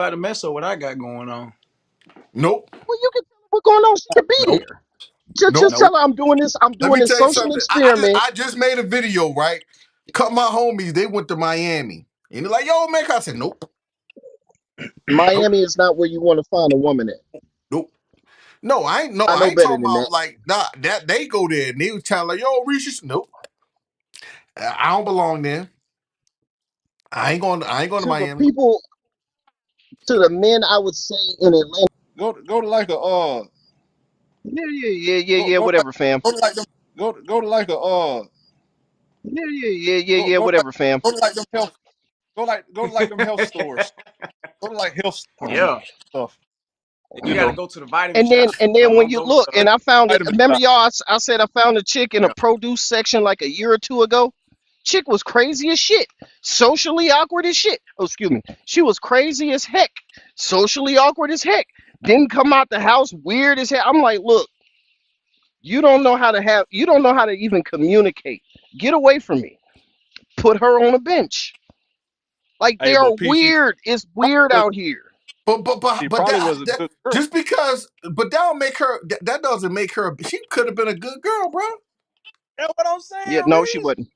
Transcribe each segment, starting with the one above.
About to mess up what I got going on. Nope. Well, you can tell her what's going on. She can be Nope. there. Just Nope. tell Nope. her I'm doing this. I'm Let doing me this tell you social something. experiment. I just made a video, right? Cut my homies, they went to Miami. And they're like, yo, man, I said, nope, nope, Miami is not where you want to find a woman at. nope. No, I I know ain't better talking than that. about like nah, that they go there and they was telling like, yo, Reese, nope. I don't belong there. I ain't going to To the Miami. people, to the men, I would say in Atlanta. Go to like a Yeah, yeah, yeah, yeah, go yeah. go to like Whatever, fam. go to like them go to like a Yeah, yeah, yeah, yeah, go yeah. go to like Whatever, fam. go to like them health go to like them health stores. Go to like health stores and Yeah. stuff. You You got to know, go to the vitamin And shop. then when Don't you go look, to and I found it. vitamin Remember, shop. y'all? I said I found a chick in a yeah. produce section like a year or two ago. Chick was crazy as shit, socially awkward as shit. Oh, excuse me. She was crazy as heck, socially awkward as heck. Didn't come out the house, weird as heck. I'm like, look, you don't know how to even communicate. Get away from me. Put her on a bench. Like Hey, they are but P, weird. It's weird was out here. she But probably was a that good girl. just because but that don't make her that doesn't make her she could have been a good girl, bro. That's what I'm saying, Yeah, no, she wasn't.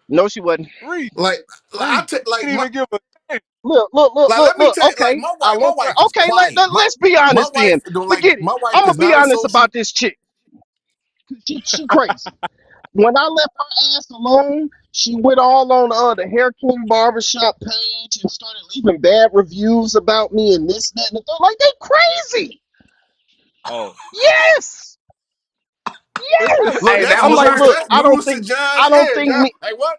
No, she wasn't. Reese, Like I Reese. take You like didn't my even give a damn. Look, look, look, like look, let me look. tell you like Okay, I my let her. wife is Okay, quiet. let's be My honest wife then. don't like Forget it. my wife I'm gonna is be not a honest social about this chick. She crazy. When I left her ass alone, she went all on the Hair King barbershop page and started leaving bad reviews about me and this, that, and the third. Like they crazy. Oh, Yes, yes. look, Hey, that's that I'm was like, news. her. look, That's news to I John's don't ear. think John, me. like what?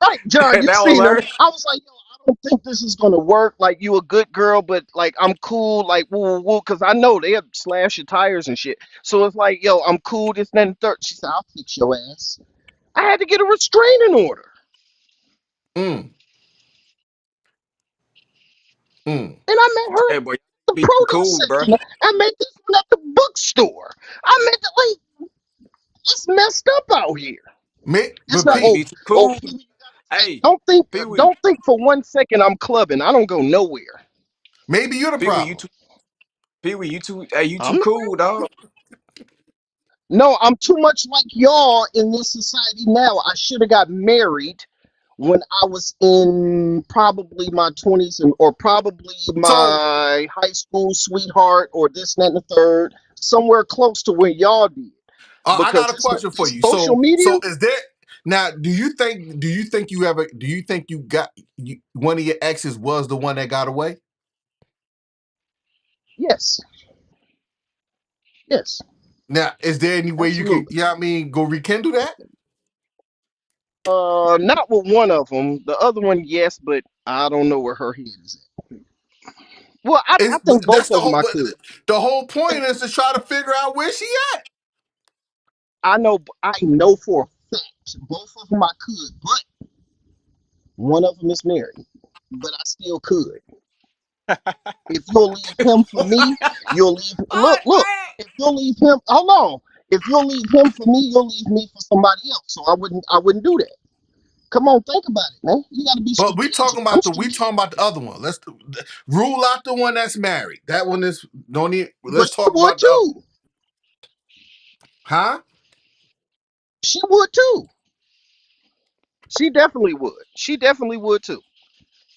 Right, John, you That was seen her. her. I was like, yo, I don't think this is gonna work. Like, you a good girl, but like, I'm cool. Like, woo, woo, woo, because I know they'll slash your tires and shit. So it's like, yo, I'm cool. This, that, and the third. She said, I'll fix your ass. I had to get a restraining order, Mm, mm. and I met her Hey, in boy, the be too produce cool, bro. section. I met this one at the bookstore. I met the like, it's messed up out here. It's But not. You Pete, be too cool. Hey, Pee Wee, Don't think for 1 second I'm clubbing. I don't go nowhere. maybe you're the Pee Wee, you problem. too. Pee Wee, you too. Hey, you I'm too the cool, dog. No, I'm too much like y'all in this society now. I should have got married when I was in probably my 20s or probably So my high school sweetheart or this, that, and the third, somewhere close to where y'all did. I got Because a question for this you. social media, So is there now? Do you think you got one of your exes was the one that got away? yes, yes, Now, is there any way you could, absolutely. yeah, I mean, go rekindle that? Not with one of them. The other one, yes, but I don't know where her head is at. Well, I Is think both that's the of them whole I but could. the whole point is to try to figure out where she at. I know for a fact both of them I could, but one of them is married. But I still could. If you'll leave him for me, you'll leave. What? Look. If you'll leave him, hold on. If you'll leave him for me, you'll leave me for somebody else. So I wouldn't do that. Come on, think about it, man. You got to be But strategic. I'm we strategic, talking about the other one. Rule out the one that's married. That one is don't need. but Let's she talk would about the other. too. Huh? She would too. She definitely would. She definitely would too.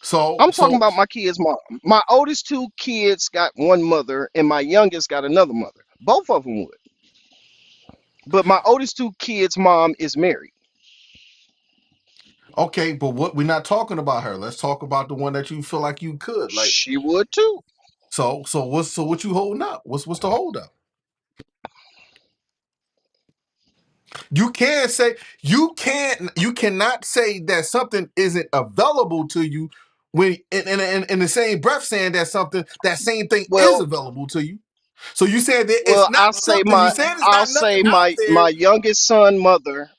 So I'm talking so about my kids' mom. My oldest two kids got one mother, and my youngest got another mother. Both of them would. But my oldest two kids' mom is married. okay, but what we're not talking about her. Let's talk about the one that you feel like you could. Like She would too. so what you holding up? What's the hold up? You can't say you cannot say that something isn't available to you when in the same breath saying that same thing is Well, available to you. So you said that it's well, not something. You said it's I'll not nothing say out there.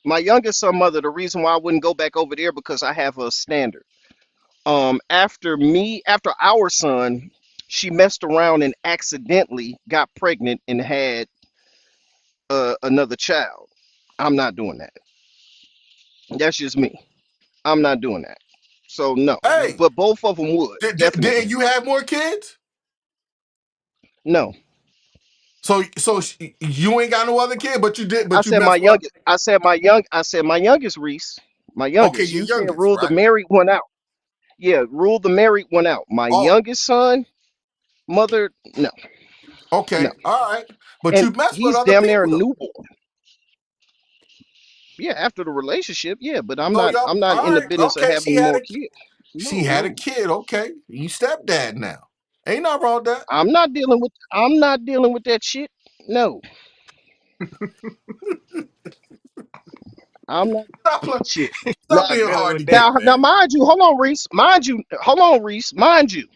my youngest son mother. The reason why I wouldn't go back over there because I have a standard. After our son, she messed around and accidentally got pregnant and had another child. I'm not doing that. That's just me. I'm not doing that. So no, Hey, but both of them would didn't definitely. you have more kids? No, So you ain't got no other kid, but you did, I but you said my messed with. youngest. I said my youngest Reese. My Okay, youngest. your You said youngest, rule the right? married one out. Yeah, rule the married one out. My Oh, youngest son, mother, no, no, okay, all right. But and you messed with he's other damn near a people though. newborn. Yeah, after the relationship, yeah, but I'm So not. y'all, I'm not all in the right, business of okay. having more kids. She No, had a no. kid. Okay, you stepdad now. Ain't nothing wrong with that. I'm not dealing with. I'm not dealing with that shit. No, I'm not Stop, shit. Now, stop being Dealing hard to with that. get, now, man. mind you, hold on, Reese. Mind you, hold on, Reese. Mind you,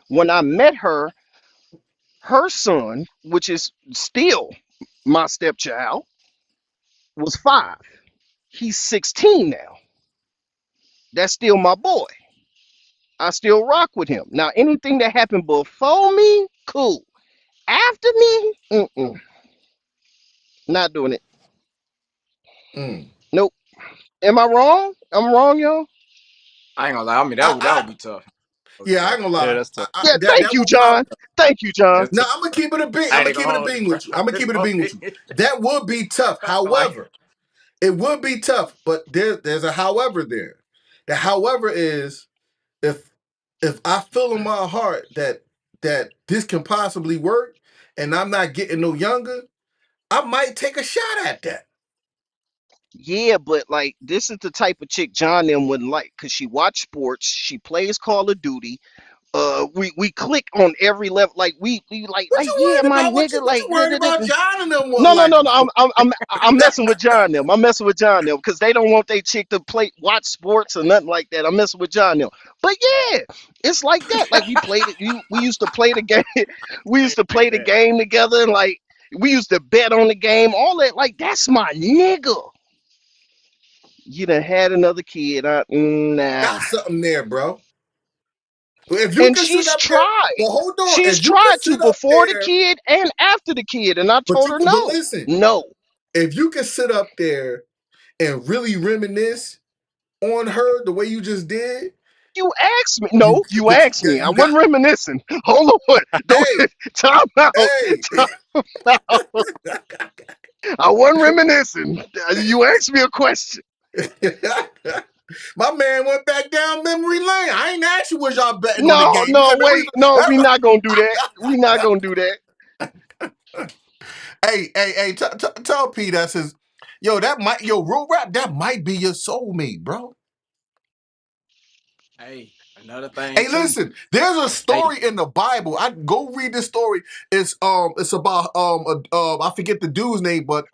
when I met her, her son, which is still my stepchild, was 5. He's 16 now. That's still my boy. I still rock with him. Now, anything that happened before me, cool. After me, not doing it. Mm. Nope. Am I wrong? I'm wrong, y'all. I ain't gonna lie. I mean, that would I, be tough. yeah, I Okay. ain't gonna Yeah, lie. that's tough. Yeah, That thank you, would probably. John. Thank you, John. That's Now tough. I'm gonna keep it a bean. I'm I gonna ain't keep gonna it a hold bean you. with you. I'm gonna keep it a bean with you. It's That would be tough. like, However, it would be tough, but there's a however there. The however is if I feel in my heart that this can possibly work and I'm not getting no younger, I might take a shot at that. Yeah, but like this is the type of chick John them wouldn't like because she watch sports, she plays Call of Duty. We click on every level. Like we What like you yeah, worried my about? nigga. What you Like worried about? John and them one no, no, like no, no. for? I'm messing with John them. I'm messing with John them because they don't want their chick to play watch sports or nothing like that. I'm messing with John them. But yeah, it's like that. Like we played it. We used to play the game. We I used ain't to like play the that. game together and like we used to bet on the game. All that. Like that's my nigga. You done had another kid. Nah. Got something there, bro. If you And can sit she's up there, tried. but hold on. She's If you can tried to sit up before the there, kid and after the kid. And I told her but no. listen, No. if you can sit up there and really reminisce on her the way you just did, You asked me. you No, you but asked me. I you got wasn't reminiscing. Hold on. Don't hey time out. hey. Time out. I wasn't reminiscing. You asked me a question. My man went back down memory lane. I ain't asked you was y'all betting on the No, game. You no, said memory wait. No, we lane. not gonna do that. We not gonna do that. Hey, tell P that says, yo, that might, yo, real rap, that might be your soulmate, bro. Hey, another thing Hey, too. listen, there's a Hey, story in the Bible. I go read this story. It's about I forget the dude's name, but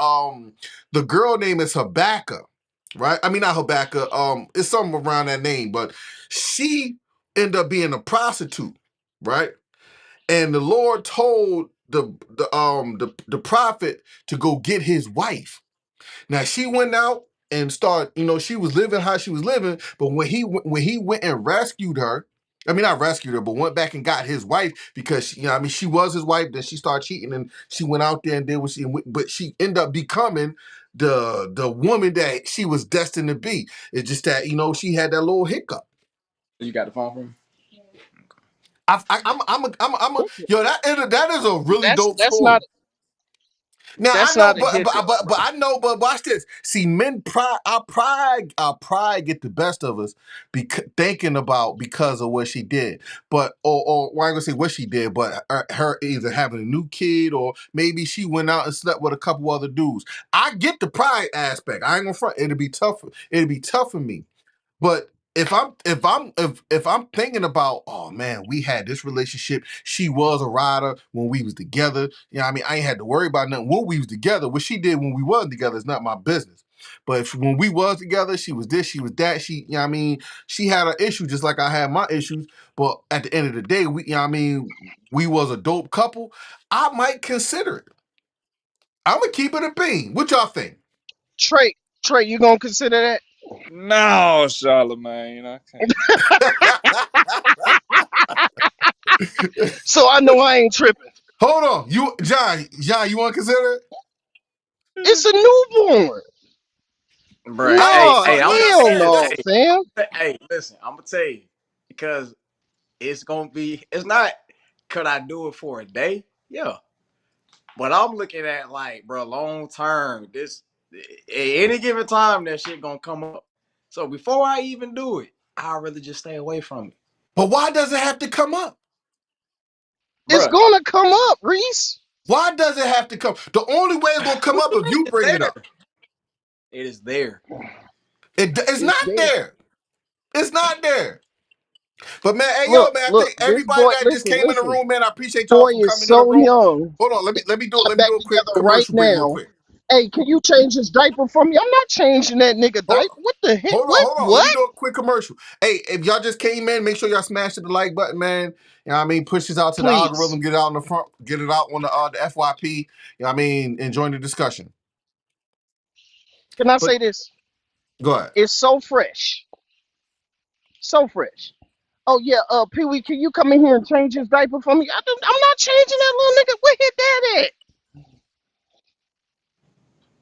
the girl name is Habakkuk, right? I mean, not Habakkuk. It's something around that name, but she ended up being a prostitute, right? And the Lord told the prophet to go get his wife. Now she went out and started, she was living how she was living, but when he went and rescued her, I mean not rescued her, but went back and got his wife because she was his wife. Then she started cheating and she went out there and did what but she ended up becoming the woman that she was destined to be. It's just that she had that little hiccup. you got the phone from me? I'm a yo that is a really That's dope that's not story. Now I that's know, not a hiccup, but bro. I know, but watch this. See, men our pride get the best of us, thinking about because of what she did. But or well, I'm gonna say what she did, but her either having a new kid or maybe she went out and slept with a couple other dudes. I get the pride aspect. I ain't gonna front. It'll be tough. It'll be tough for me. But if I'm thinking about, oh man, we had this relationship. She was a rider when we was together. I mean, I ain't had to worry about nothing when we was together. What she did when we wasn't together is not my business. But when we was together, she was this, she was that. I mean, she had an issue just like I had my issues. But at the end of the day, I mean, we was a dope couple. I might consider it. I'm gonna keep it a bean. What y'all think? Trey, Trey, you gonna consider that? No, Charlemagne, I can't. So I know I ain't tripping. Hold on, John, you want to consider it? It's a newborn. Bruh. Hey, No, hey, I'm gonna hell say this. no, fam. Hey, listen, I'm gonna tell you because it's gonna be. It's not. Could I do it for a day? Yeah, but I'm looking at like, bro, long term. This at any given time, that shit gonna come up. So before I even do it, I'd rather just stay away from it, But why does it have to come up? It's bruh. gonna come up, Reese. Why does it have to come? The only way it's gonna come What up you if mean? you It's bring it there. up. It is there. It's It's not there. there. It's not there. But man, hey yo, Look, man, I look, think this everybody boy, that just listen, came in the listen. room, man, I appreciate y'all Boy for is coming in the so room. young. Hold on, Got let me back do a quick together right commercial break real now. quick. Hey, can you change his diaper for me? I'm not changing that nigga Hold, diaper. What the heck? hold on. Let What? me do a quick commercial. Hey, if y'all just came in, make sure y'all smash the like button, man. You know what I mean? Push this out to the Please. algorithm, get it out on the front, get it out on the FYP. You know what I mean? Enjoying the discussion. Can I But say this? go ahead. It's so fresh. So fresh. Oh yeah, Pee Wee, can you come in here and change his diaper for me? I'm not changing that little nigga. Where his dad at?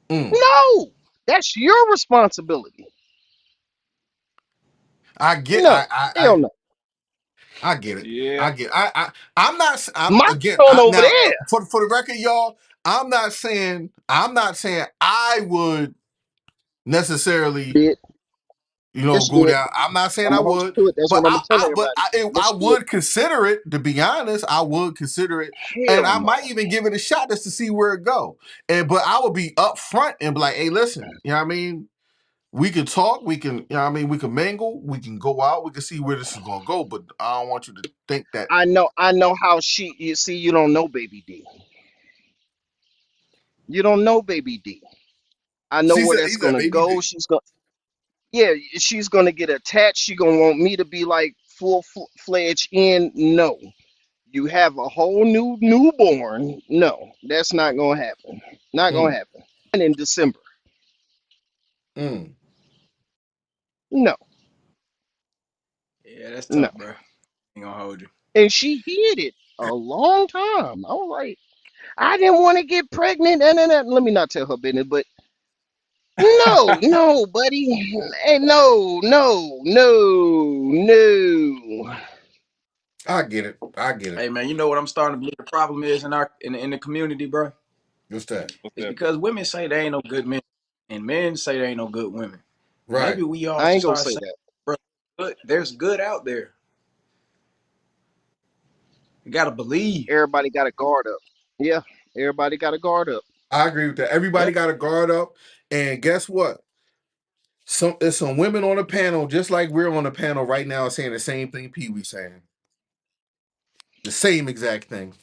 Mm. No, that's your responsibility. I get No, hell no. I get it. Yeah. I get. I'm not. I'm My again. son over Now there for the record, y'all. I'm not saying I would necessarily, did. Yes, you go did. down. I'm not saying I'm I gonna hold would, you to it. That's but what I'm gonna tell everybody. I Yes, you did. would consider it. To be honest, I would consider it, and Hell I no. might even give it a shot just to see where it go. And but I would be upfront and be like, hey, listen, you know what I mean? We can talk, we can, you know what I mean, we can mingle, we can go out, we can see where this is gonna go, but I don't want you to think that. I know how she. You see, you don't know Baby D. You don't know Baby D. I know She where said, that's he said, gonna baby go. D. She's gonna. Yeah, she's gonna get attached. She gonna want me to be like fledged in. No, you have a whole new newborn. No, that's not gonna happen. Not gonna Mm, happen. And in December. mm. No, Yeah, that's no. tough, bro. Ain't gonna hold you. And she hid it a long time. I was like, I didn't want to get pregnant. And let me not tell her business, but no, no, buddy. Hey, no, no, no, no. I get it. I get it. Hey, man, you know what I'm starting to believe the problem is in our in the community, bro. What's that? What's It's that? because women say there ain't no good men, and men say there ain't no good women. Right. Maybe we all I should ain't gonna start say saying, that. bro, there's good out there. You gotta believe. Everybody got a guard up. Yeah, everybody got a guard up. I agree with that. Yeah, Everybody got to guard up. And guess what? There's some women on the panel, just like we're on the panel right now, saying the same thing Pee Wee saying. The same exact thing.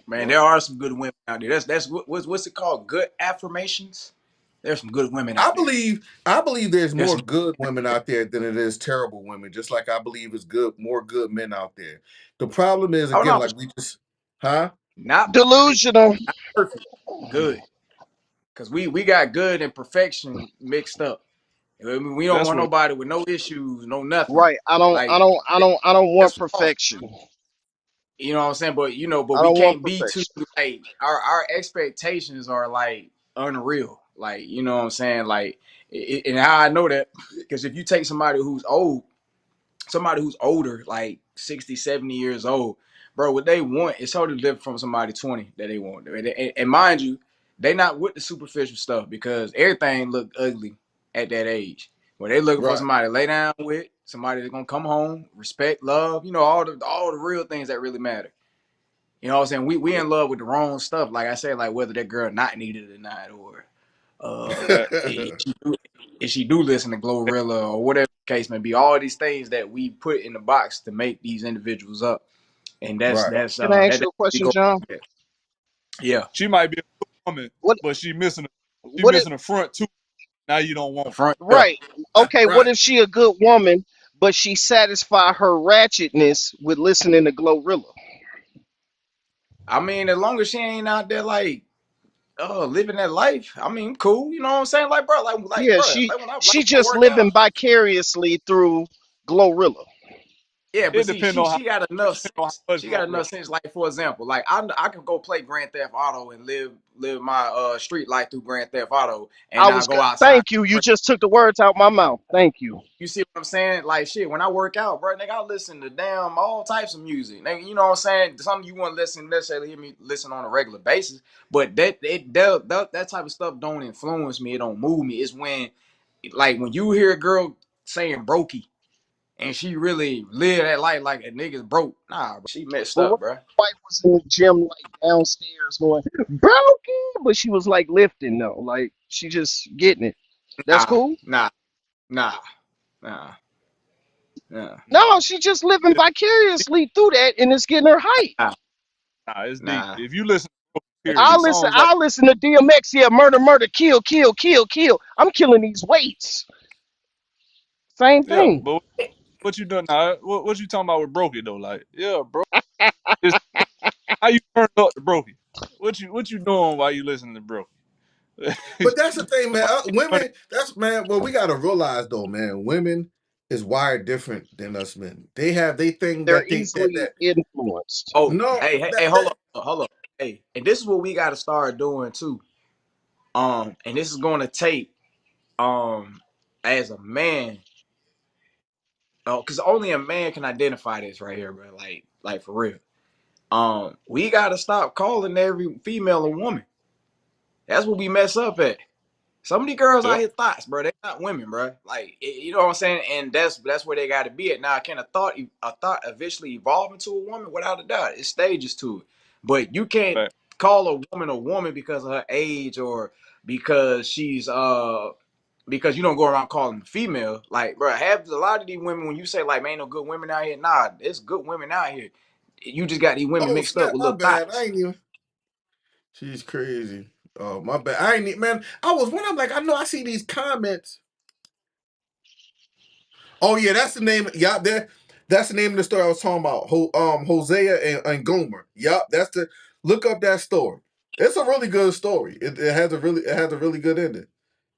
man, Yep. there are some good women out there. That's what's it called? Good affirmations. There's some good women I out there. believe I believe there's There's more some good women out there than it is terrible women. Just like I believe it's more good men out there. The problem is oh again, no, for like sure. we just, huh? Not perfect, Delusional. not perfect, good. Cause we got good and perfection mixed up. I mean, we don't That's want what nobody with no issues, no nothing. Right. I don't. I Like don't. I don't. I don't that's want false. perfection. You know what I'm saying? But I we don't want can't be too perfection. like our expectations are like unreal. Like you know what I'm saying? Like and how I know that because if you take somebody who's older, like 60, 70 years old, bro, what they want is totally different from somebody 20 that they want. And mind you, they not with the superficial stuff because everything look ugly at that age. But they looking for Right. somebody to lay down with, somebody that's gonna come home, respect, love, all the real things that really matter. You know what I'm saying? We in love with the wrong stuff. Like I said, like whether that girl not needed or not, or that if she do listen to Glorilla or whatever the case may be. All these things that we put in the box to make these individuals up, and that's right. that's Can I ask that you a we question, go. John? Yeah, she might be a good woman, What? but she What if? missing a front too. Now you don't want. front. Yeah, Right. Okay. What Right. if she a good woman, but she satisfy her ratchetness with listening to Glorilla? I mean, as long as she ain't out there like living that life, I mean, cool. You know what I'm saying? Like, bro, Yeah. like when I She work just out. living vicariously through Glorilla. Yeah, but It see, depends she on how she got enough how sense. much She got bro. enough sense. Like for example, like I could go play Grand Theft Auto and live my street life through Grand Theft Auto, and I now was go gonna outside. thank you. You just took the words out my mouth. Thank you. You see what I'm saying? Like shit, when I work out, bro, nigga, I listen to damn all types of music. Nigga, you know what I'm saying? Something you want to listen necessarily hear me listen on a regular basis, but that type of stuff don't influence me. It don't move me. It's when like when you hear a girl saying brokey and she really live that life like a nigga's broke. Nah, bro, she messed But what up, if bro. my wife was in the gym like downstairs going broken, but she was like lifting though, like she just getting it. That's Nah, cool. nah, nah, nah, nah, No, she just living It, vicariously through that, and it's getting her height. nah, nah, it's deep. nah. If you listen to That's period, deep. songs like I'll listen to DMX. Yeah, murder, murder, kill, kill, kill, kill. I'm killing these weights. Same yeah, thing. but what you doing now? What you talking about with broke it though? Like, yeah, bro. It's how you turned up to broke it. What you doing while you listening to broke But it? that's the thing, man. Women, that's man. Well, we gotta realize though, man. Women is wired different than us men. They have they thing They're that they easily that influenced. Oh, no hey, hold on, hold on. Hey, and this is what we got to start doing too. And this is going to take as a man, oh, because only a man can identify this right here, bro. Like for real. We got to stop calling every female a woman. That's what we mess up at. Some of these girls out Yep, here thoughts, bro. They not women, bro. Like you know what I'm saying, and that's where they got to be at. Now, can a thought eventually evolve into a woman? Without a doubt, it's stages to it. But you can't fact. call a woman because of her age or because she's because you don't go around calling them female. Like, bro, have a lot of these women when you say like, man, ain't no good women out here. Nah, there's good women out here. You just got these women oh mixed up snap, with my little bad. I thoughts. ain't even. She's crazy. Oh my bad. I ain't man. I was when I'm like I know I see these comments. Oh yeah, that's the name. Yeah, there. That's the name of the story I was talking about. Hosea and Gomer. Yup, that's the. Look up that story. It's a really good story. It has a really good ending.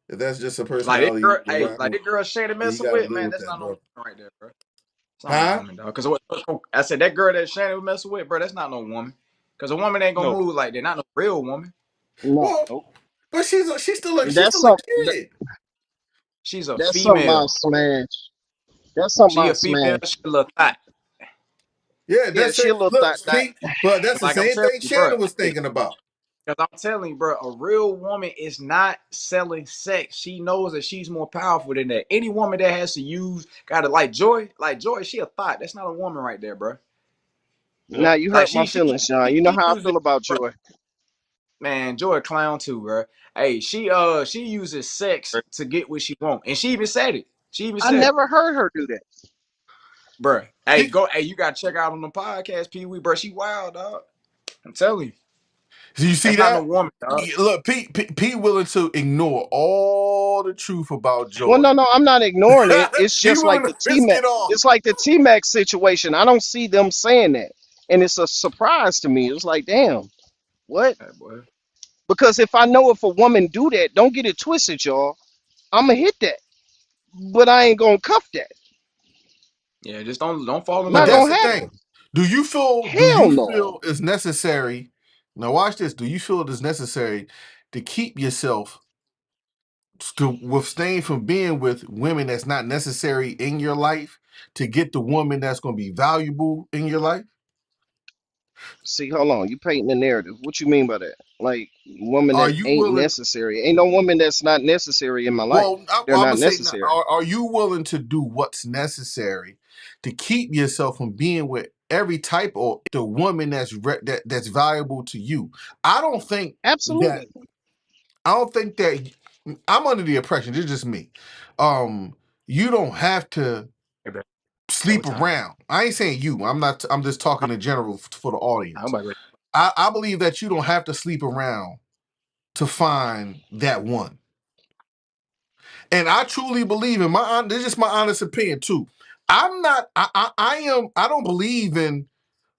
If that's just a Like this personality girl, hey, around, like this girl Shannon you messing got to with, live man, with that's that, not no woman bro. right there, bro. It's not no Huh? woman, dog. Because I said that girl that Shannon was messing with, bro, that's not no woman. Because a woman ain't gonna No, move like that. Not no real woman. No, Well, nope. but she's that's still a some. kid. She's a That's something I female. smash. That's something She I a female. She smash. a little thot. Yeah, Yeah, that's she it. a little Look, thought that. see, but that's the Like I'm same telling thing you, bro. Shannon was Hey, thinking about. because I'm telling you, bro, a real woman is not selling sex. She knows that she's more powerful than that. Any woman that has to use, gotta like Joy, she a thought. That's not a woman right there, bro. Now Yep. you Like hurt my she feelings, Sean. she, You know she how I uses, feel about bro, Joy. man, Joy a clown too, bro. Hey, she uses sex to get what she want, and she even said it. She even I said it, never heard her do that. bro. Hey, She, go. Hey, you gotta check out on the podcast, Pee Wee, bro. She wild, dog. I'm telling you, do you see that's not no that? woman, dog. Look, Pete willing to ignore all the truth about Well, Joy. no, I'm not ignoring it. It's He just like willing the to T risk Mac. it all. It's like the T Mac situation. I don't see them saying that, and it's a surprise to me. It's like, damn, what? Hey, boy. Because if I know if a woman do that, don't get it twisted, y'all. I'ma hit that, but I ain't gonna cuff that. Yeah, just don't fall in But Not love. that's gonna the happen. thing. Do Hell you no. feel it's necessary? Now watch this. Do you feel it is necessary to keep yourself to withstand from being with women that's not necessary in your life to get the woman that's going to be valuable in your life? See, hold on. You painting the narrative. What you mean by that? Like woman Are that you ain't willing? necessary. Ain't no woman that's not necessary in my life. Well, They're I'm not gonna say, necessary. are you willing to do what's necessary to keep yourself from being with every type of the woman that's valuable to you? I don't think that. Absolutely. I don't think that. I'm under the impression. This is just me. Um, you don't have to Hey, bro. Hey, what sleep time is it? around. I ain't saying you. I'm not. I'm just talking in general for the I'm audience. about to. I believe that you don't have to sleep around to find that one. And I truly believe in this is just my honest opinion too. I'm not I am I don't believe in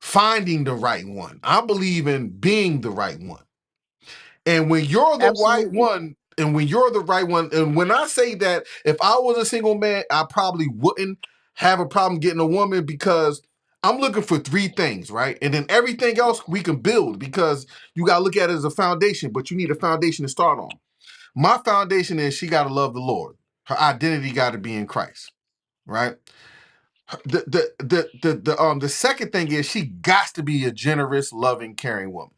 finding the right one. I believe in being the right one. And when you're the right Absolutely. one, and when you're the right one, and when I say that if I was a single man, I probably wouldn't have a problem getting a woman because I'm looking for three things, right? And then everything else we can build because you got to look at it as a foundation, but you need a foundation to start on. My foundation is she got to love the Lord. Her identity got to be in Christ, right? The second thing is she got to be a generous, loving, caring woman.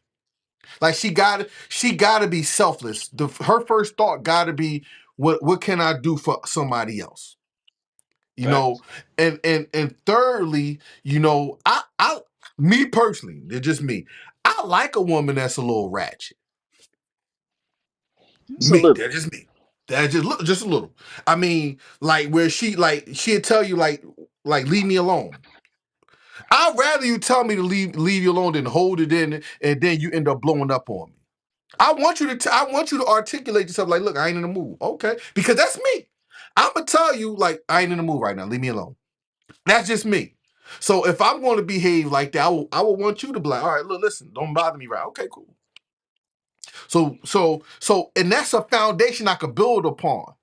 Like she got to be selfless. Her first thought got to be what can I do for somebody else? You know, Facts. and thirdly, I me personally, they're just me. I like a woman that's a little ratchet. Just a Me, little. they're just me. That's just a little. I mean, like where she'd tell you like leave me alone. I'd rather you tell me to leave you alone than hold it in and then you end up blowing up on me. I want you to articulate yourself like, look, I ain't in the mood. Okay, because that's me. I'm gonna tell you like I ain't in the mood right now. Leave me alone. That's just me. So if I'm going to behave like that, I will want you to be like, all right, look, listen, don't bother me, right? Okay, cool. So, and that's a foundation I could build upon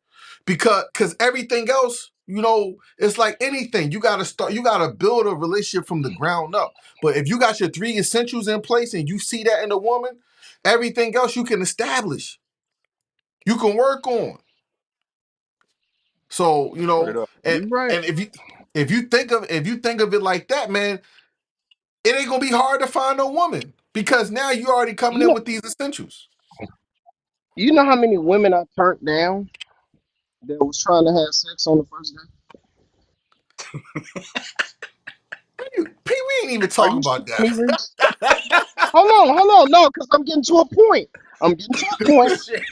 because everything else, it's like anything. You gotta build a relationship from the ground up. But if you got your three essentials in place and you see that in a woman, everything else you can establish, you can work on. So, Straight up. and You're right. and if you think of it like that, man, it ain't gonna be hard to find a woman because now you already coming You in know, with these essentials. you know how many women I turned down that was trying to have sex on the first day? We ain't even Are talking you about that. serious? Hold on, no, because I'm getting to a point. I'm getting to a point. Shit.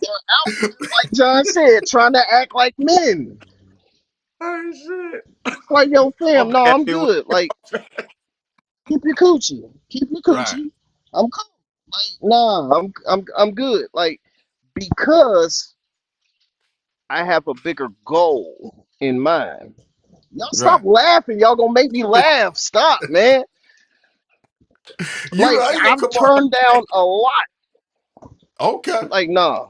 They're out here, like John said, trying to act like men. Oh shit. It's like, yo, My fam, no, bad. I'm good. Like, keep your coochie. Keep your Right. coochie. I'm cool. Like, nah, I'm good. Like, because I have a bigger goal in mind. Y'all stop Right. laughing. Y'all gonna make me laugh. Stop, man. You Like, right? I've Come on. turned down a lot. Okay. Like, nah.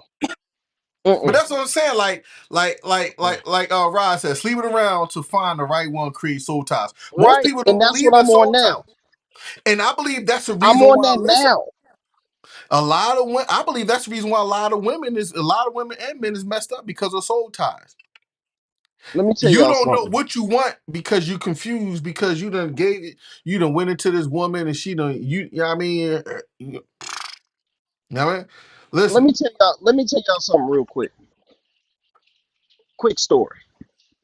But Mm-mm. that's what I'm saying. Like Rod said, sleeping around to find the right one creates soul ties. Most Right. people And don't that's believe what in I'm on soul now. ties. And I believe that's the I'm reason on why, that listen, now. a lot of women, I believe that's the reason why a lot of women and men is messed up because of soul ties. Let me tell You y'all don't know something. what you want because you confused because you done went into this woman and she done you know what I mean know what I mean? Listen, Let me tell y'all something real quick. Quick story.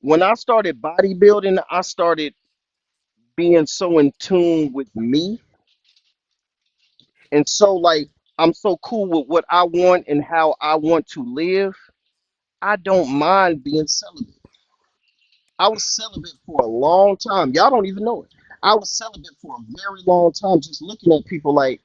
When I started bodybuilding, I started being so in tune with me. And so like I'm so cool with what I want and how I want to live. I don't mind being celibate. I was celibate for a long time. Y'all don't even know it. I was celibate for a very long time, just looking at people like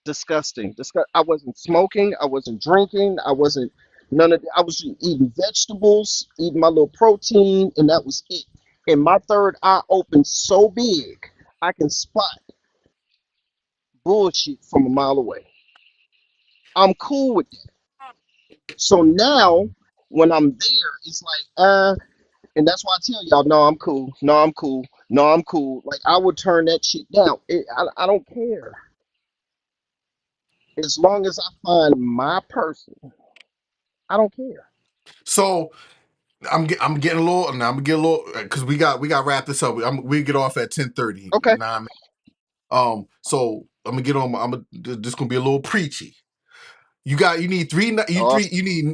disgusting. I wasn't smoking. I wasn't drinking. I wasn't none of. I was just eating vegetables, eating my little protein, and that was it. And my third eye opened so big, I can spot bullshit from a mile away. I'm cool with that. So now, when I'm there, it's like, and that's why I tell y'all, no, I'm cool. No, I'm cool. No, I'm cool. Like I would turn that shit down. I don't care as long as I find my person. I don't care. so I'm getting a little now. I'm gonna get a little because we got to wrap this up. We get off at 10:30. Okay. So I'm gonna get on. This gonna be a little preachy. You need Oh,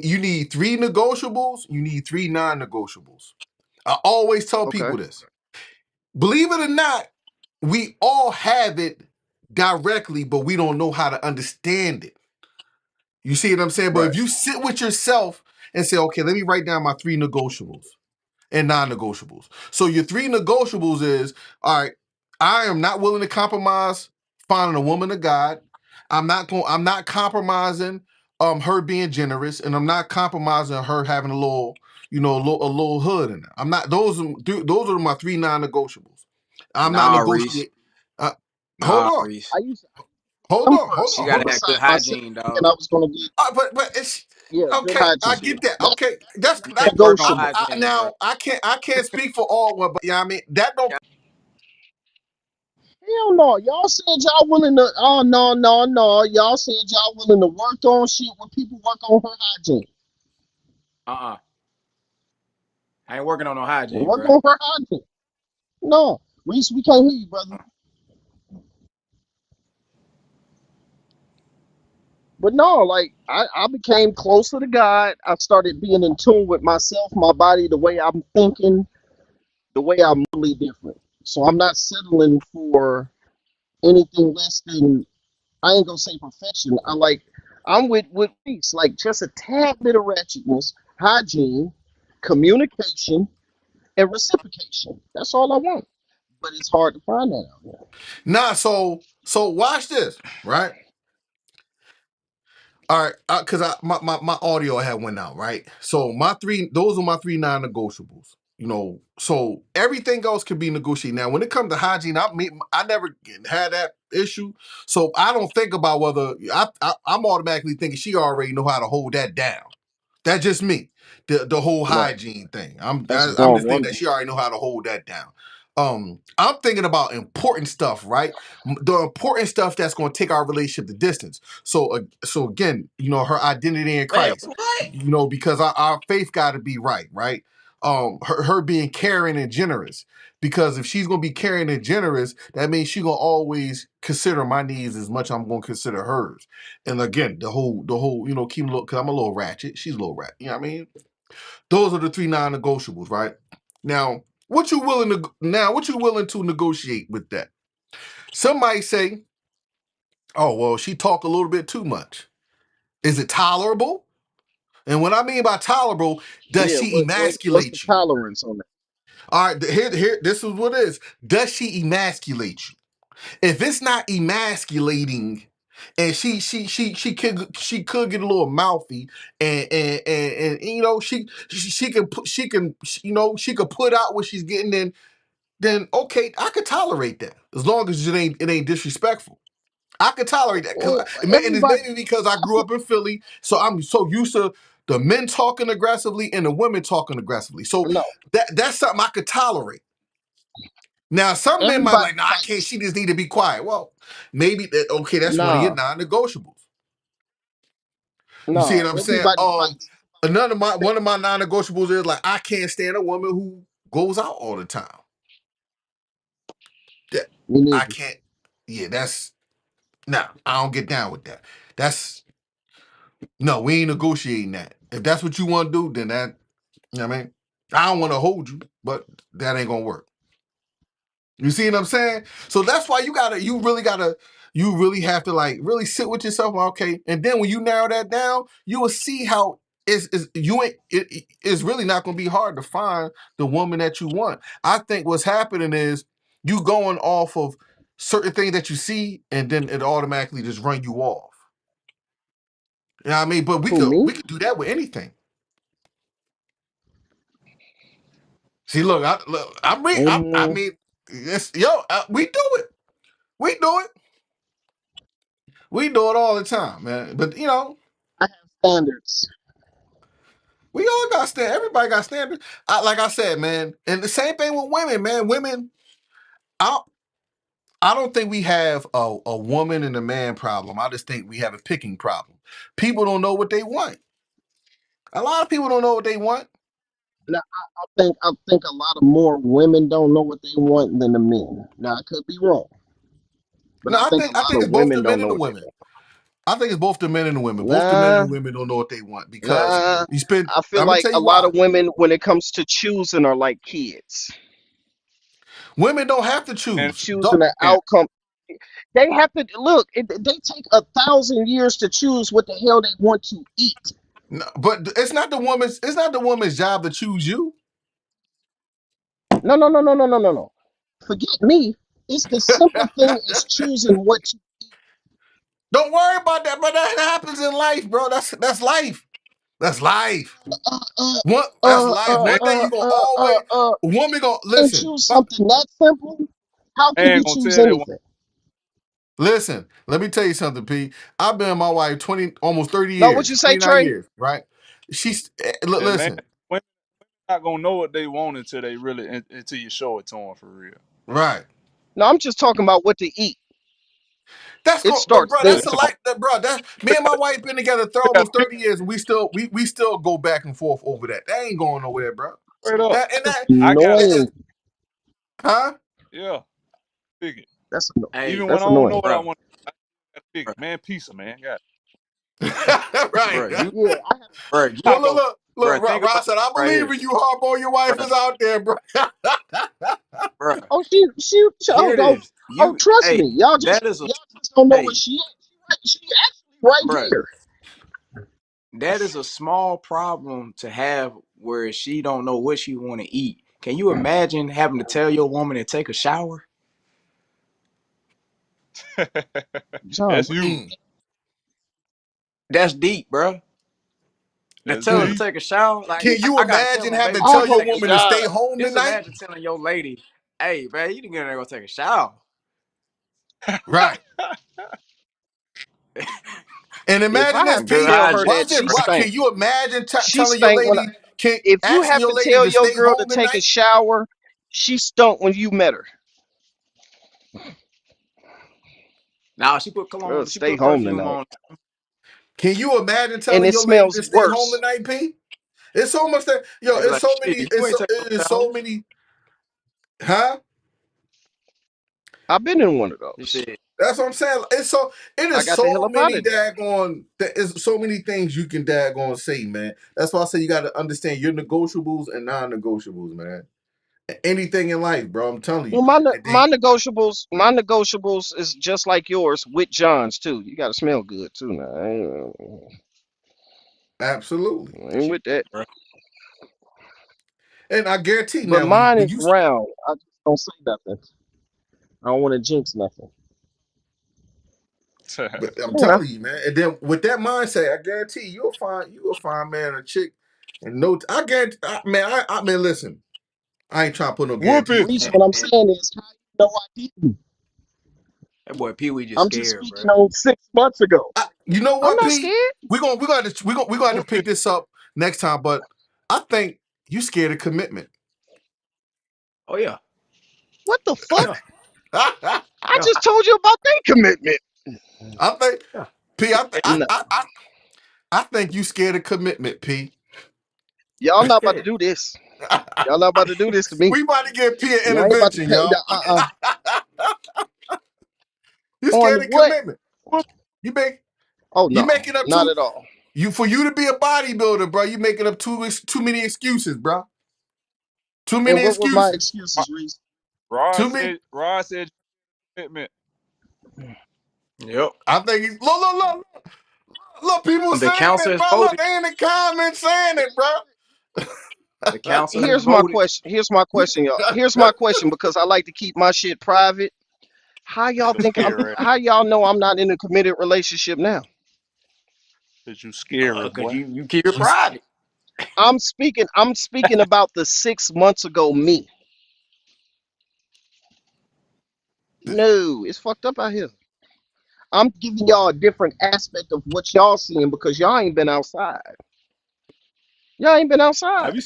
you need three negotiables. You need three non-negotiables. I always tell okay. people this. Believe it or not, we all have it directly, but we don't know how to understand it. You see what I'm saying? But Right. if you sit with yourself and say, okay, let me write down my three negotiables and non-negotiables. So your three negotiables is, all right, I am not willing to compromise finding a woman of God. I'm not compromising her being generous, and I'm not compromising her having a little, a little hood in it. I'm not those are my three non-negotiables. I'm not Nah, Reese. negotiating. Uh, hold Nah, on. Reese. I used to Hold them on, hold first She on, and hold gotta on. have good decide myself hygiene, thinking dog. I was gonna get But Yeah, good Okay, I hygiene. get that. That's Okay, that's You that. can't work on negotiable. hygiene, bro. Now I can't speak for all, but yeah, I mean that don't. Hell no. Y'all said y'all willing to. Oh no, no, no. Y'all said y'all willing to work on shit where people work on her hygiene. Uh-uh. I ain't working on no hygiene, Work bro. on her hygiene. No, Reese, we can't hear you, brother. But no, like I became closer to God. I started being in tune with myself, my body, the way I'm thinking, the way I'm really different. So I'm not settling for anything less than, I ain't gonna say perfection. I'm with peace, like just a tad bit of ratchetness, hygiene, communication, and reciprocation. That's all I want. But it's hard to find that out there. Nah, so watch this, right? All right, because my audio had went out, right? So those are my three non-negotiables. So everything else can be negotiated. Now, when it comes to hygiene, I never had that issue, so I don't think about whether I'm automatically thinking she already know how to hold that down. That's just me. The whole Right. hygiene thing. That's a I'm grown just thinking that woman. she already know how to hold that down. I'm thinking about important stuff, right? The important stuff that's going to take our relationship the distance. So again, her identity in Man, Christ. what? Because our faith got to be right, right? Her being caring and generous. Because if she's gonna be caring and generous, that means she's gonna always consider my needs as much as I'm gonna consider hers. And again, the whole, keep a little, because I'm a little ratchet. She's a little rat. You know what I mean? Those are the three non-negotiables, right? Now, what you willing to negotiate with that? Some might say, oh, well, she talk a little bit too much. Is it tolerable? And what I mean by tolerable, does Yeah, she what's the emasculate you? tolerance on that? All right, here, this is what it is. Does she emasculate you? If it's not emasculating, and she could get a little mouthy, and she can put she could put out what she's getting, then okay, I could tolerate that as long as it ain't disrespectful. I could tolerate that because Well, and it's everybody, maybe because I I grew feel, up in Philly, so I'm so used to the men talking aggressively and the women talking aggressively. So no, that's something I could tolerate. Now, some men might be everybody like, no, I can't. fights. She just need to be quiet. Well, maybe that okay. That's one of your Nah, non-negotiables. You see nah, what I'm saying? everybody fights. One of my non-negotiables is like I can't stand a woman who goes out all the time. That Me I neither. can't. Yeah, that's nah. I don't get down with that. That's no. We ain't negotiating that. If that's what you want to do, then that. You know what I mean, I don't want to hold you, but that ain't gonna work. You see what I'm saying? So that's why you really have to like really sit with yourself. Okay, and then when you narrow that down, you will see how it's really not going to be hard to find the woman that you want. I think what's happening is you going off of certain things that you see, and then it automatically just run you off. You know what I mean? But we Who, could me? we could do that with anything. See, look, I Mm, mean, we do it. We do it. We do it all the time, man. But I have standards. we all got standards. Everybody got standards. Like I said, man, and the same thing with women, man. Women, I I don't think we have a woman and a man problem. I just think we have a picking problem. People don't know what they want. A lot of people don't know what they want. Now, I think a lot of more women don't know what they want than the men. Now, I could be wrong, but No, I think a I lot think of it's both women the don't men know and the what they women. want. I think it's both the men and the women. Both the men and Nah, the women don't know what they want because nah. you spend. I feel I'm gonna like tell a you lot why. of women, when it comes to choosing, are like kids. Women don't have to And choose. Choosing an outcome. They have to look. They take 1,000 years to choose what the hell they want to eat. No, but it's not the woman's. It's not the woman's job to choose you. No, no, no, no, no, no, no, no. Forget me. It's the simple thing is choosing what to Don't worry about that, but that happens in life, bro. That's life. That's life. uh uh That's uh life. uh they, One day uh you gonna uh uh always uh a woman gonna and listen. choose something that simple. How they can you ain't gonna choose tell that one. anything? Listen, let me tell you something, P. I've been with my wife 20, almost 30 No, what years, you say, 29 Trey? years, right? She's And man, listen, women not gonna know what they want until they really until you show it to them for real. right. No, I'm just talking about what to eat. That's It cool, but starts bro, there. that's a light, bro. That me and my wife been together for You gotta almost pick 30 years, and we still go back and forth over that. That ain't going nowhere, bro. straight up. That and That's that, I gotta that annoying. huh? yeah, pick it. That's anno- Hey, Even when that's I don't know annoying. what I bro, want, I gotta pick bro, it. Man, pizza, man. God, Right. bro, you, Yeah, bro, you, Look, taco. bro, Rob think about said, I it right believe here, in you, Harpo. Your wife bro, is out there, bro. bro. oh, she oh, Here it oh, is. oh, You, trust hey, me, y'all that is a, just don't know where hey, she at. She actually right bro, here. that is a small problem to have where she don't know what she want to eat. Can you imagine having to tell your woman to take a shower? John, That's what the huge. Mm. That's deep, bro. To That's tell her to Mm. deep. take a shower, like Can you I gotta tell imagine my having baby to oh girl tell to your my take a woman to shower. God. stay home Just tonight? imagine telling your lady, "Hey, man, you didn't get to go take a shower." Right. And If imagine I this, have to Good P. tell her hygiene. that Watch this. she What stank, can you imagine she telling your stank when I, lady? Can if you asking have your to lady tell to your stay girl to home take a tonight? shower, she stunk when you met her. Now she put cologne, she Stay put home perfume tonight. on. Can you imagine And telling it your lady smells to stay home worse. tonight, P? It's so much that yo. They be It's like, so "Shit, many. you ain't take It's no shower." so many. Huh? I've been in one of She those. said, That's what I'm saying. It I is got the hell so up out many of there. daggone. There is so many things you can daggone say, man. That's why I say you got to understand your negotiables and non-negotiables, man. Anything in life, bro. I'm telling you. Well, And then my negotiables is just like yours with John's too. You gotta smell good too. Now, absolutely. I ain't "Shit, with that. bro, And I guarantee But now mine when is you, round. I just don't say nothing. I don't want to jinx nothing. but I'm You know, telling you, man. And then with that mindset, I guarantee you'll find man a chick. And no, I guarantee, I mean, listen. I ain't trying to put no Whoop guarantees it. Reese, on what I'm man, saying is, how you know I didn't? that boy Pee Wee just I'm just scared, bro." speaking on 6 months ago. You know I'm what, not Pete? scared. We gonna have to Whoop pick it. this up next time. But I think you scared of commitment. Oh yeah, What the fuck? yeah, I I yeah, just told you about their commitment. think yeah. P. No, I think you scared of commitment, P. y'all not about to do this. Y'all not about to do this to me. We about to give P an Y'all ain't about to intervention, pay the y'all. You on scared of what? commitment. Whoop. You make Oh you no, making up not too at all. you for you to be a bodybuilder, bro. You making up too many excuses, bro. Too And many what were my excuses. Rod excuses, Reese? Too many. Rod said commitment. Yep. I think he's look, people The saying council it, has bro. Look, voted. they in the comments saying it, The bro. council has Here's my voted. question. Here's my question, y'all. Here's my question because I like to keep my shit private. How y'all Your think I'm? scary ass. How y'all know I'm not in a committed relationship now? Cause you scary, Cause boy. you keep it private. I'm speaking about the 6 months ago me. No, it's fucked up out here. I'm giving y'all a different aspect of what y'all seeing because y'all ain't been outside. Y'all ain't been outside. Have you?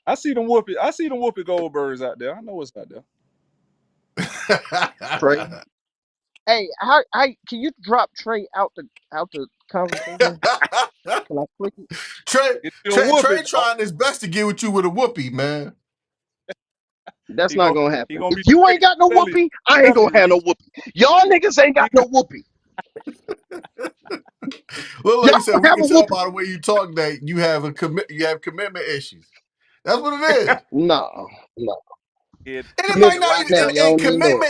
I see them whoopee. I see them whoopee Goldbergs out there. I know what's out there. Trey. Hey, how can you drop Trey out the conversation? Can I click it? Trey, Get you a whoopee, Trey dog. trying his best to get with you with a whoopee, man. That's He not gonna gonna he happen. gonna If be you ain't got no friendly, whoopee, I ain't friendly, gonna have no Reese. whoopee. Y'all niggas ain't got He no whoopee. Look, Y'all like you said, don't we have can a tell whoopee. by the way you talk that you have commitment issues. That's what it is. No, no. head And it might Commitment not right even now. Y'all don't even know it.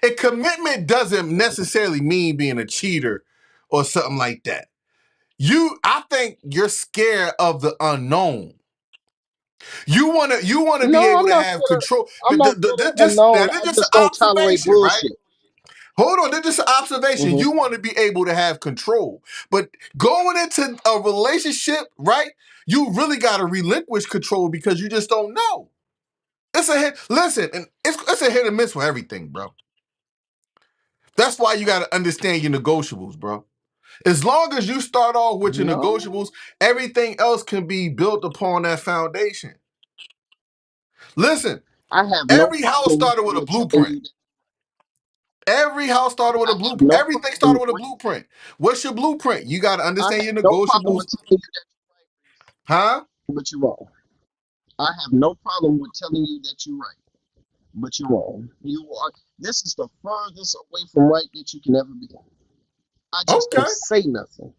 and commitment doesn't necessarily mean being a cheater or something like that. I think you're scared of the unknown. You wanna be No, able I'm to not have scared of. control. I'm not scared of unknown. This I just an just don't tolerate observation, right? bullshit. Hold on, this is just an observation. Hmm. You want to be able to have control. But going into a relationship, right? You really gotta relinquish control because you just don't know. It's a hit. Listen, and it's a hit and miss for everything, bro. That's why you got to understand your negotiables, bro. As long as you start off with your No, negotiables, everything else can be built upon that foundation. Listen, I have no every house problem started with a with telling blueprint. you that. Every house started with I a have blueprint. no Everything started problem. with a blueprint. What's your blueprint? You got to I understand have your no problem negotiables. with telling you that Huh? but you're wrong. I have no problem with telling you that you're right, but you're wrong. You are. This is the furthest away from right that you can ever be. I just don't Okay. say nothing.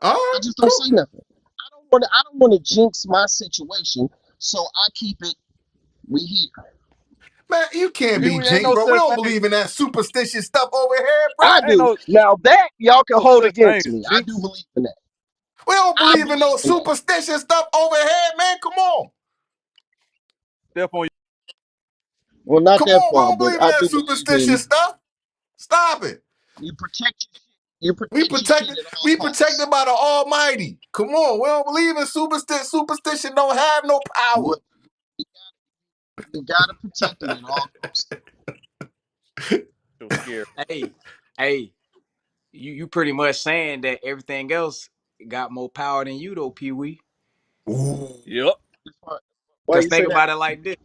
All I right. just don't Cool. say nothing. I don't want to jinx my situation, so I keep it. We here. Man, you can't Pee be Wee, ain't jinxed, no bro. We such don't thing. believe in that superstitious stuff over here, bro. I Ain't do. no Now that y'all can hold such thing against as me. I do jinx. believe in that. We don't I believe in no believe in that. superstitious stuff over here, man. Come on. Step on Well, not Come that on. We far, don't but believe in I that do believe in superstitious stuff. Stop it. you protect your shit. You We protect your shit protected. at all We costs. protected by the Almighty. Come on. We don't believe in superstition. Superstition don't have no power. What you gotta protect it at all costs. your scare. Hey, hey, you pretty much saying that everything else got more power than you though, Pee Wee. Ooh. Yep. Why Cause you say think that? about it like this.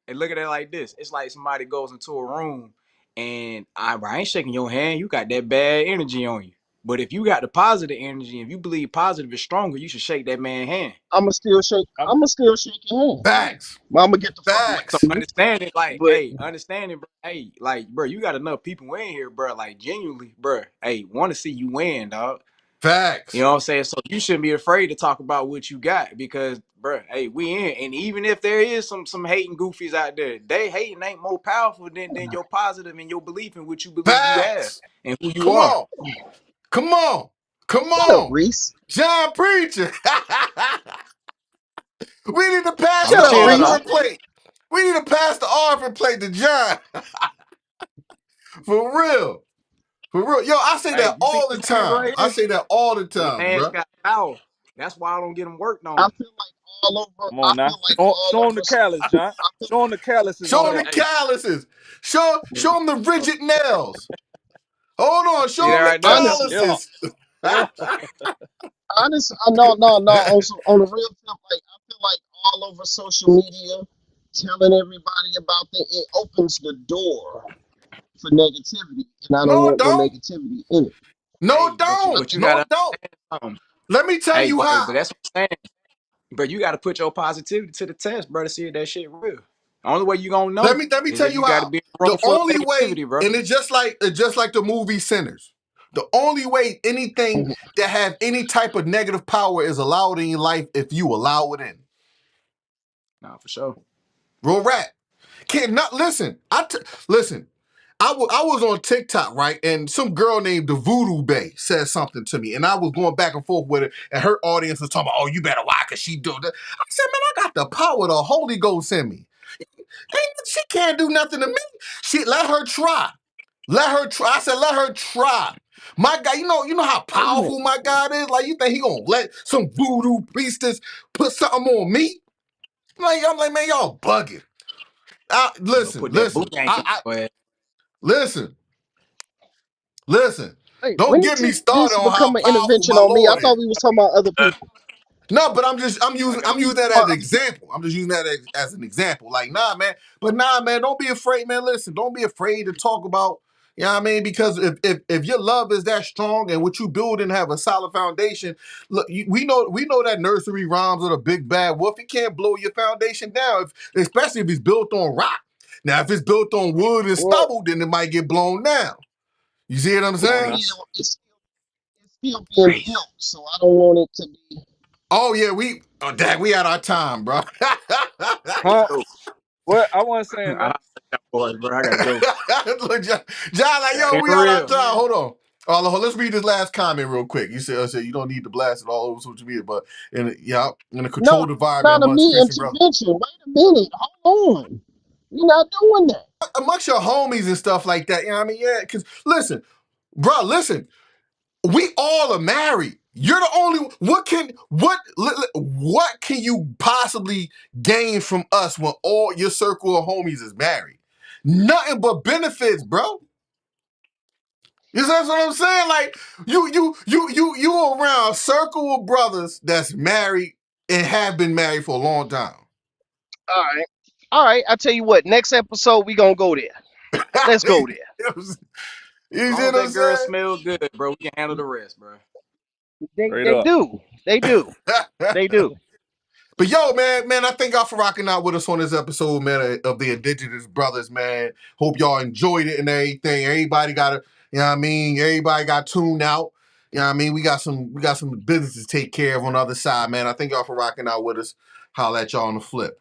Hey, look at it like this. It's like somebody goes into a room and I ain't shaking your hand. You got that bad energy on you. But if you got the positive energy, if you believe positive is stronger, you should shake that man's hand. I'ma still shake. I'm, I'ma still shake your hand. Facts. I'ma get the fuck away So Facts. from you. understand it, like, But hey, understand it, bro. Hey, like, bro, you got enough people in here, bro. Like, genuinely, bro. Hey, want to see you win, dog. You Facts. know what I'm saying? So you shouldn't be afraid to talk about what you got because, bro, hey, we in. And even if there is some hating goofies out there, they hating ain't more powerful than your positive and your belief in what you believe you have Facts. and who you Come are. on. Come on. Come shut up, on. Reese. John Preacher. We need to pass I'm Shut the gonna up, tell you Reese. something. offering plate. We need to pass the offering plate to John. For real. For real. Yo, I say Hey, that you see all the this land time. right I here? say that all the The time, land's bro. got power. That's why I don't get them worked I on. feel like all over. Come I on now. feel like all Show him over. the callus, John. I feel Show him the calluses Show on them that. the Hey, calluses. Show them the rigid nails. Hold on. see Show that them the right there? honestly, Yeah. calluses. Yeah. honestly, no. On the real tip, like I feel like all over social media, telling everybody about it opens the door for negativity, and I don't No, want no don't. negativity in it. No, Hey, I don't. but you think No, gotta don't. understand something. Let me tell Hey, you but how. that's what I'm saying. But you gotta put your positivity to the test, bro, to see if that shit real. The only way you gonna Let know me let me is tell if you you gotta how. be in a The room full of only way, negativity, bro. and it's just like the movie Sinners. The only way anything that have any type of negative power is allowed in your life if you allow it in. Nah, for sure. Real rap. Can't not listen. Listen. I was on TikTok, right, and some girl named the Voodoo Bay said something to me, and I was going back and forth with her, and her audience was talking about, "Oh, you better watch, cause she do that." I said, "Man, I got the power the Holy Ghost in me. She can't do nothing to me. She let her try. Let her try." I said, "Let her try." My God, you know how Wait a minute. powerful my God is. Like, you think he gonna let some voodoo priestess put something on me? I'm like, man, y'all bugging. You know, Listen, put that boot listen. gang in your ass. Listen, listen. Hey, Don't when get me did started this on how become an powerful intervention my on me? I Lord is. thought we was talking about other people. No, but I'm I using got I'm using that as Uh, an example. I'm just using that as an example. Like, nah, man. But nah, man, don't be afraid, man. Listen, don't be afraid to talk about, you know what I mean? Because if your love is that strong and what you build and have a solid foundation, look, we know that nursery rhymes with a big bad wolf. He can't blow your foundation down, especially if it's built on rock. Now, if it's built on wood and well, stubble, then it might get blown down. You see what I'm it's on saying? us. still it's it's still being Grace. built, so I don't want it to be. Oh yeah, Dad, we had our time, bro. Huh? Yo, What? I wasn't saying I that. don't like that boys, bro. I gotta go. Look, John, like, That yo, ain't we on our real. time. Hold on. Let's read this last comment real quick. You said you don't need to blast it all over social media, but in a No, controlled it's environment not a amongst me Christian brothers, intervention. Wait a minute. Hold on. You're not doing that. amongst your homies and stuff like that. You know what I mean? Yeah, because listen, bro, listen, we all are married. You're the only. What can you possibly gain from us when all your circle of homies is married? Nothing but benefits, bro. You see what I'm saying? Like you around a circle of brothers that's married and have been married for a long time. All right. All right. I tell you what. Next episode, we gonna go there. Let's go there. You As see long as what I'm that girl saying? smells good, bro, we can handle the rest, bro. Straight They up. do. They do. They do. But yo, man, I thank y'all for rocking out with us on this episode, man, of the Indigenous Brothers, man. Hope y'all enjoyed it and everything. Everybody got you know what I mean? Everybody got tuned out. You know what I mean? We got some business to take care of on the other side, man. I thank y'all for rocking out with us. Holla at y'all on the flip.